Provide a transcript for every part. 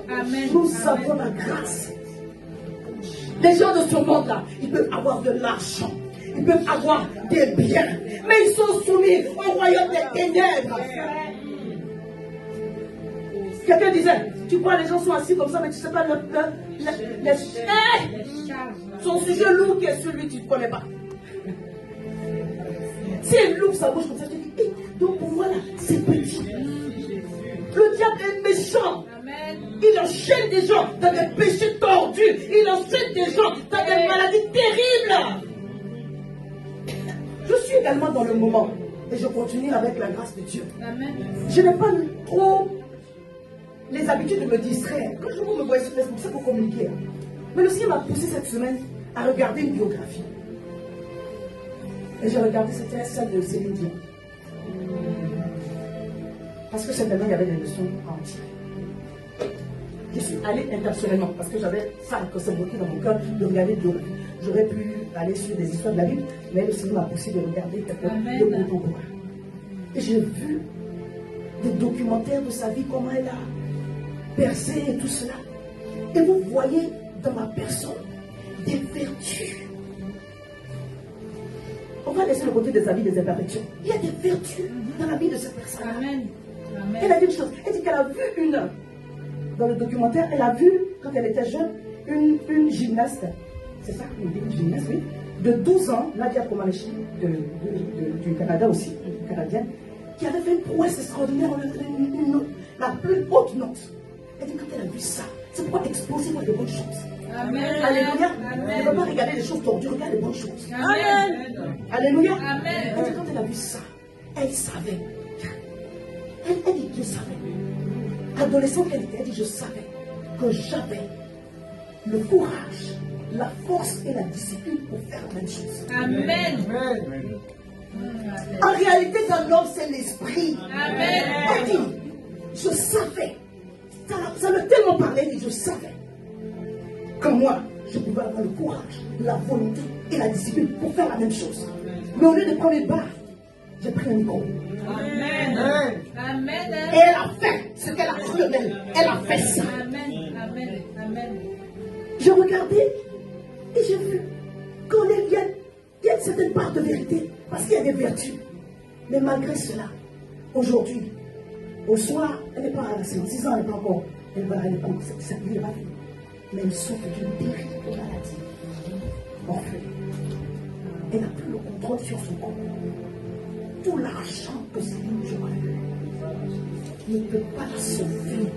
Amen. Nous avons la grâce. Les gens de ce monde-là, ils peuvent avoir de l'argent, ils peuvent avoir des biens, mais ils sont soumis au royaume des ténèbres. Quelqu'un disait, tu vois, les gens sont assis comme ça, mais tu ne sais pas son sujet lourd qui est celui que tu ne connais pas. Si elle louvre sa bouche comme ça, je te dis, hey, donc pour moi là, c'est petit. Le diable est méchant. Il enchaîne des gens dans des péchés tordus. Il enchaîne des gens dans des maladies terribles. Je suis également dans le moment. Et je continue avec la grâce de Dieu. Amen. Je n'ai pas trop les habitudes de me distraire. Quand je me vois sur Facebook, c'est pour communiquer. Mais le Seigneur m'a poussé cette semaine à regarder une biographie. Et j'ai regardé, c'était celle de Céline Dion. Parce que certainement, il y avait des leçons à en tirer. Je suis allée intentionnellement, parce que j'avais ça que c'est bloqué dans mon cœur de regarder de biographie. J'aurais pu aller sur des histoires de la Bible, mais le Seigneur m'a poussé de regarder quelqu'un de contemporain. Et j'ai vu des documentaires de sa vie, comment elle a percé et tout cela. Et vous voyez dans ma personne des vertus. On va laisser le côté des avis des imperfections. Il y a des vertus dans la vie de cette personne. Amen. Amen. Elle a dit une chose. Elle dit qu'elle a vu dans le documentaire, elle a vu, quand elle était jeune, une gymnaste. C'est ça qu'on dit, une gymnaste, oui. De 12 ans, Nadia Comaneci, du Canada aussi, canadienne, qui avait fait une prouesse extraordinaire. On a fait une note, la plus haute note. Elle dit, quand elle a vu ça, c'est pourquoi exploser par de bonnes choses. Amen. Alléluia. Amen. Elle ne va pas regarder les choses tordues, regarde les bonnes choses. Amen. Alléluia. Amen. Elle dit, quand elle a vu ça, elle savait. Elle dit, je savais. Adolescente qu'elle était, elle dit, je savais que j'avais le courage, la force et la discipline pour faire la même chose. Amen. En réalité, dans l'homme, c'est l'esprit. Amen. Elle dit, je savais. Ça m'a tellement parlé, elle dit, je savais que moi, je pouvais avoir le courage, la volonté et la discipline pour faire la même chose. Mais au lieu de prendre les barres, j'ai pris un micro. Amen. Amen. Et elle a fait ce qu'elle a cru d'elle. Elle a fait ça. Amen. Amen. Amen. J'ai regardé et j'ai vu qu'il y a une certaine part de vérité. Parce qu'il y a des vertus. Mais malgré cela, aujourd'hui, au soir, elle n'est pas à la 6 ans, elle n'est pas encore. Elle va aller pour sa vie, mais elle souffre d'une terrible maladie. Orpheline. Elle n'a plus le contrôle sur son corps. Tout l'argent que Céline Dion a eu ne peut pas la sauver.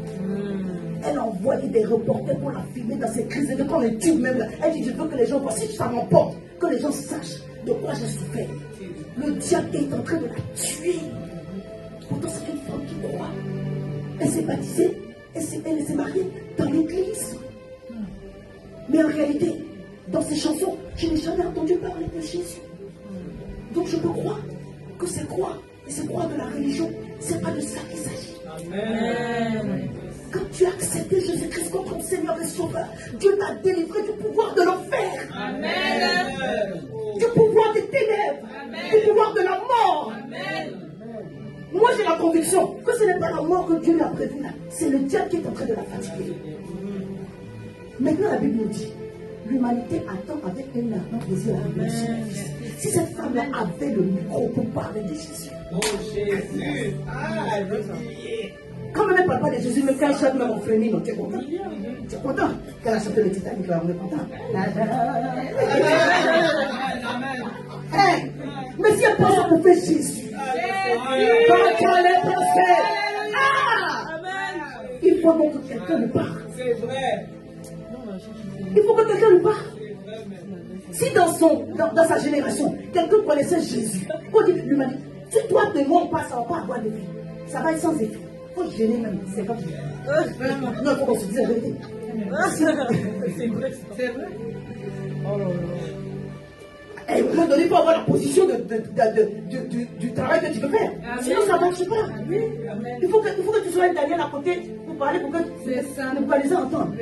Elle a envoyé des reporters pour la filmer dans ses crises de quand les tue même là. Elle dit, je veux que les gens voient, si ça m'emporte, que les gens sachent de quoi j'ai souffert. Le diable est en train de la tuer. Pourtant, c'est une femme qui croit. Elle s'est baptisée, elle s'est mariée dans l'église. Mais en réalité, dans ces chansons, je n'ai jamais entendu parler de Jésus. Donc je peux croire que c'est croire. Et c'est croire de la religion. C'est pas de ça qu'il s'agit. Amen. Quand tu as accepté Jésus-Christ comme ton Seigneur et Sauveur, Dieu t'a délivré du pouvoir de l'enfer. Amen. Du pouvoir des ténèbres. Amen. Du pouvoir de la mort. Amen. Moi j'ai la conviction que ce n'est pas la mort que Dieu lui a prévue là. C'est le diable qui est en train de la fatiguer. Maintenant la Bible nous dit, l'humanité attend avec un ardent désir la révélation du Fils. Si cette femme-là avait le micro pour parler de Jésus. Oh Jésus! Ah, je veux oublier. Quand même elle parle pas de Jésus, mais quand elle chante même en féminin, tu es content? Tu es content? Quand elle a chanté le Titanic, là, on est content. Hein? Mais si elle pense à pour faire Jésus, quand elle est pensée, il faut donc que quelqu'un lui parle. C'est vrai. Il faut que quelqu'un lui parle. Si dans sa génération, quelqu'un connaissait Jésus, on dit l'humanité, si toi et moi on passe, on va pas avoir de vie. Ça va être sans effet. Il faut gêner même. C'est comme non, il faut qu'on se dise la vérité. C'est vrai. C'est vrai. Oh là là. Et à un moment donné, il faut avoir la position du travail que tu veux faire. Amen. Sinon, ça ne marche pas. Oui. Amen. Il faut que tu sois un Daniel à côté pour parler, pour que C'est ça. ne pas les entendre.